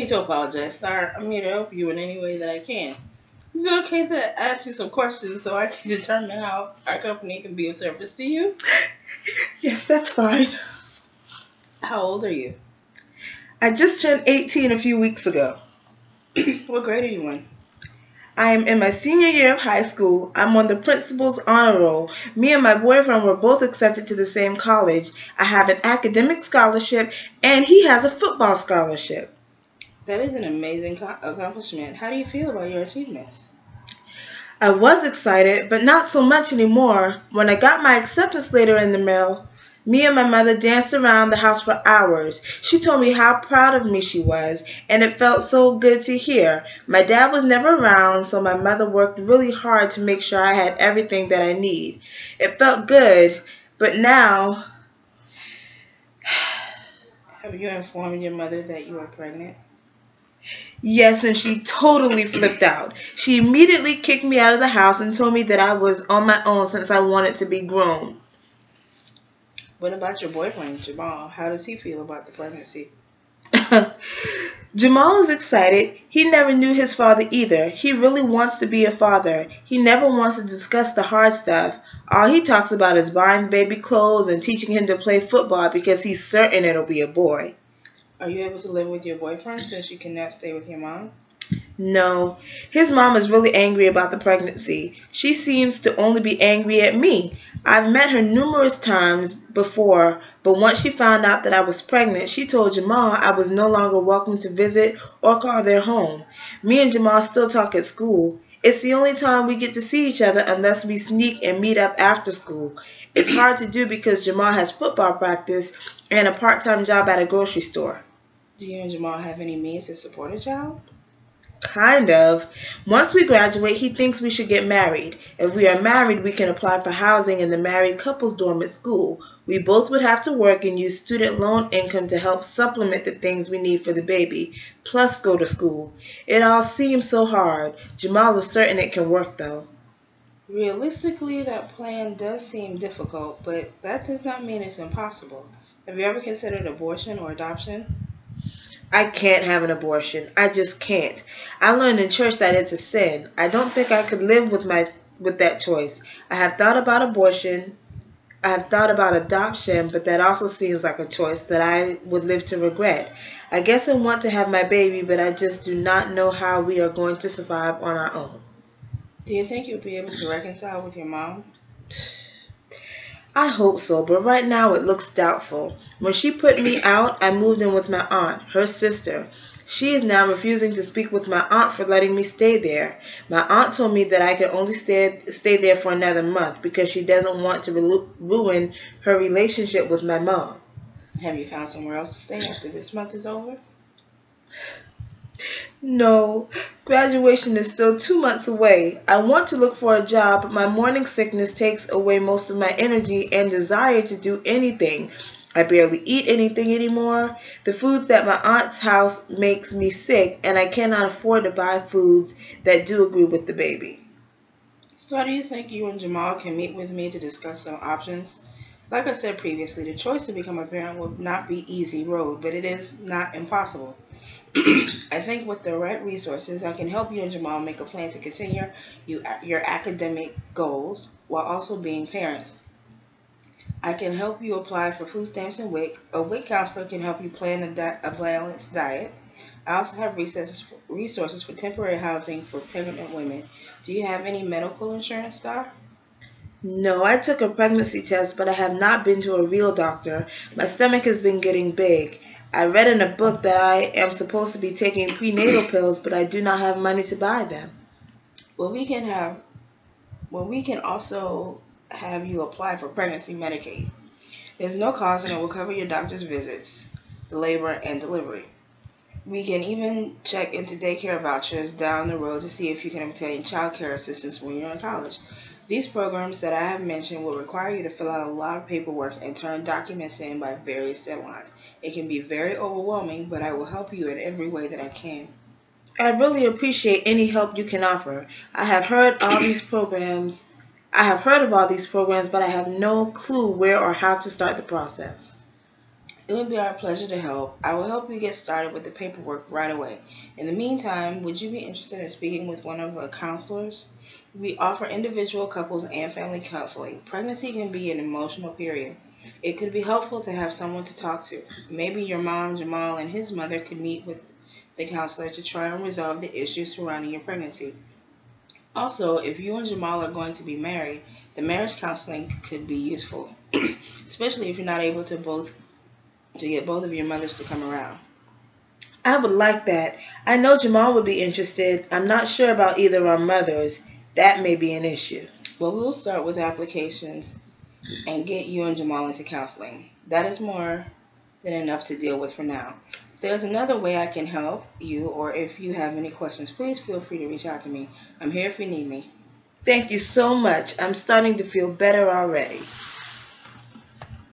need to apologize, Star. I'm here to help you in any way that I can. Is it okay to ask you some questions so I can determine how our company can be of service to you? Yes, that's fine. How old are you? I just turned 18 a few weeks ago. What grade are you in? I am in my senior year of high school. I'm on the principal's honor roll. Me and my boyfriend were both accepted to the same college. I have an academic scholarship, and he has a football scholarship. That is an amazing accomplishment. How do you feel about your achievements? I was excited, but not so much anymore. When I got my acceptance letter in the mail, me and my mother danced around the house for hours. She told me how proud of me she was, and it felt so good to hear. My dad was never around, so my mother worked really hard to make sure I had everything that I need. It felt good, but now... Have you informed your mother that you are pregnant? Yes, and she totally flipped out. She immediately kicked me out of the house and told me that I was on my own since I wanted to be grown. What about your boyfriend, Jamal? How does he feel about the pregnancy? Jamal is excited. He never knew his father either. He really wants to be a father. He never wants to discuss the hard stuff. All he talks about is buying baby clothes and teaching him to play football because he's certain it'll be a boy. Are you able to live with your boyfriend since you cannot stay with your mom? No. His mom is really angry about the pregnancy. She seems to only be angry at me. I've met her numerous times before, but once she found out that I was pregnant, she told Jamal I was no longer welcome to visit or call their home. Me and Jamal still talk at school. It's the only time we get to see each other unless we sneak and meet up after school. It's hard to do because Jamal has football practice and a part-time job at a grocery store. Do you and Jamal have any means to support a child? Kind of. Once we graduate, he thinks we should get married. If we are married, we can apply for housing in the married couples dorm at school. We both would have to work and use student loan income to help supplement the things we need for the baby, plus go to school. It all seems so hard. Jamal is certain it can work, though. Realistically, that plan does seem difficult, but that does not mean it's impossible. Have you ever considered abortion or adoption? I can't have an abortion. I just can't. I learned in church that it's a sin. I don't think I could live with that choice. I have thought about abortion. I have thought about adoption, but that also seems like a choice that I would live to regret. I guess I want to have my baby, but I just do not know how we are going to survive on our own. Do you think you'll be able to reconcile with your mom? I hope so, but right now it looks doubtful. When she put me out, I moved in with my aunt, her sister. She is now refusing to speak with my aunt for letting me stay there. My aunt told me that I could only stay there for another month because she doesn't want to ruin her relationship with my mom. Have you found somewhere else to stay after this month is over? No, graduation is still 2 months away. I want to look for a job, but my morning sickness takes away most of my energy and desire to do anything. I barely eat anything anymore. The foods at my aunt's house makes me sick, and I cannot afford to buy foods that do agree with the baby. So how do you think you and Jamal can meet with me to discuss some options? Like I said previously, the choice to become a parent will not be easy road, but it is not impossible. I think with the right resources, I can help you and Jamal make a plan to continue your academic goals while also being parents. I can help you apply for food stamps and WIC. A WIC counselor can help you plan a balanced diet. I also have resources for temporary housing for pregnant women. Do you have any medical insurance, Star? No, I took a pregnancy test, but I have not been to a real doctor. My stomach has been getting big. I read in a book that I am supposed to be taking prenatal pills, but I do not have money to buy them. Well, we can also have you apply for pregnancy Medicaid. There's no cost and it will cover your doctor's visits, the labor, and delivery. We can even check into daycare vouchers down the road to see if you can obtain child care assistance when you're in college. These programs that I have mentioned will require you to fill out a lot of paperwork and turn documents in by various deadlines. It can be very overwhelming, but I will help you in every way that I can. I really appreciate any help you can offer. I have heard of all these programs, but I have no clue where or how to start the process. It would be our pleasure to help. I will help you get started with the paperwork right away. In the meantime, would you be interested in speaking with one of our counselors? We offer individual, couples, and family counseling. Pregnancy can be an emotional period. It could be helpful to have someone to talk to. Maybe your mom, Jamal, and his mother could meet with the counselor to try and resolve the issues surrounding your pregnancy. Also, if you and Jamal are going to be married, the marriage counseling could be useful, especially if you're not able to get both of your mothers to come around. I would like that. I know Jamal would be interested. I'm not sure about either of our mothers. That may be an issue. Well, we'll start with applications and get you and Jamal into counseling. That is more than enough to deal with for now. If there's another way I can help you, or if you have any questions, please feel free to reach out to me. I'm here if you need me. Thank you so much. I'm starting to feel better already.